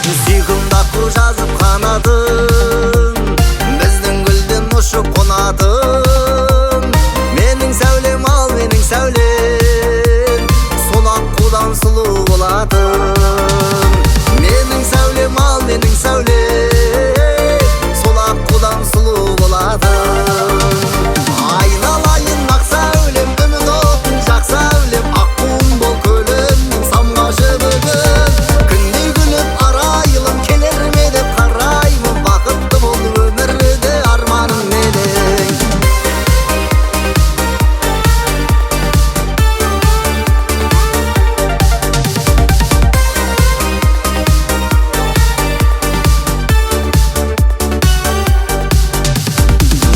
Сүйкімдап жазып қанатын, біздің гүлден ұшып қонатын. Менің сәулем ал, менің сәулем, сол аққудан сұлу болатын. Менің сәулем ал, менің сәулем, сол аққудан сұлу болатын. Айналайын ақ сәулем, үміт отын жақ сәулем, аққуым бол көлемнің самғашы бүгін. Күндей күліп арайлым, келер ме деп қараймын, бақытты бол өмірде арманым менің.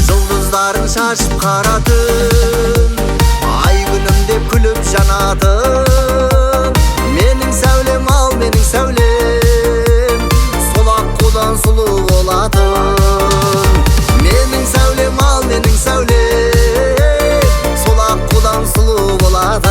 Жұлдыздарын шашып қара түн, ай күнім деп күліп жанатын. Менің сәулем ал, менің сәулем, сол аққудан сұлу болатын. Менің сәулем ал, менің сәулем, сол аққудан сұлу болатын.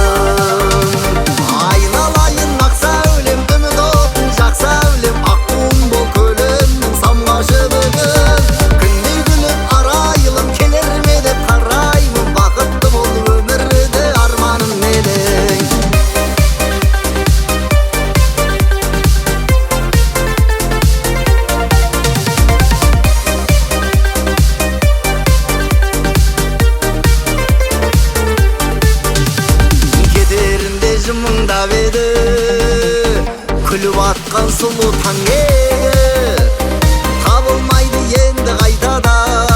Айналайын ақ сәулем, үміт отын жақ сәулем, аққуым бол көлемнің самғашы бүгін. Күндей күліп арайлым, келер ме деп қараймын, бақытты бол өмірде арманым менің. Кетерінде жымыңдап еді, күліп атқан сұлу таң еді. Табылмайды енді қайтадан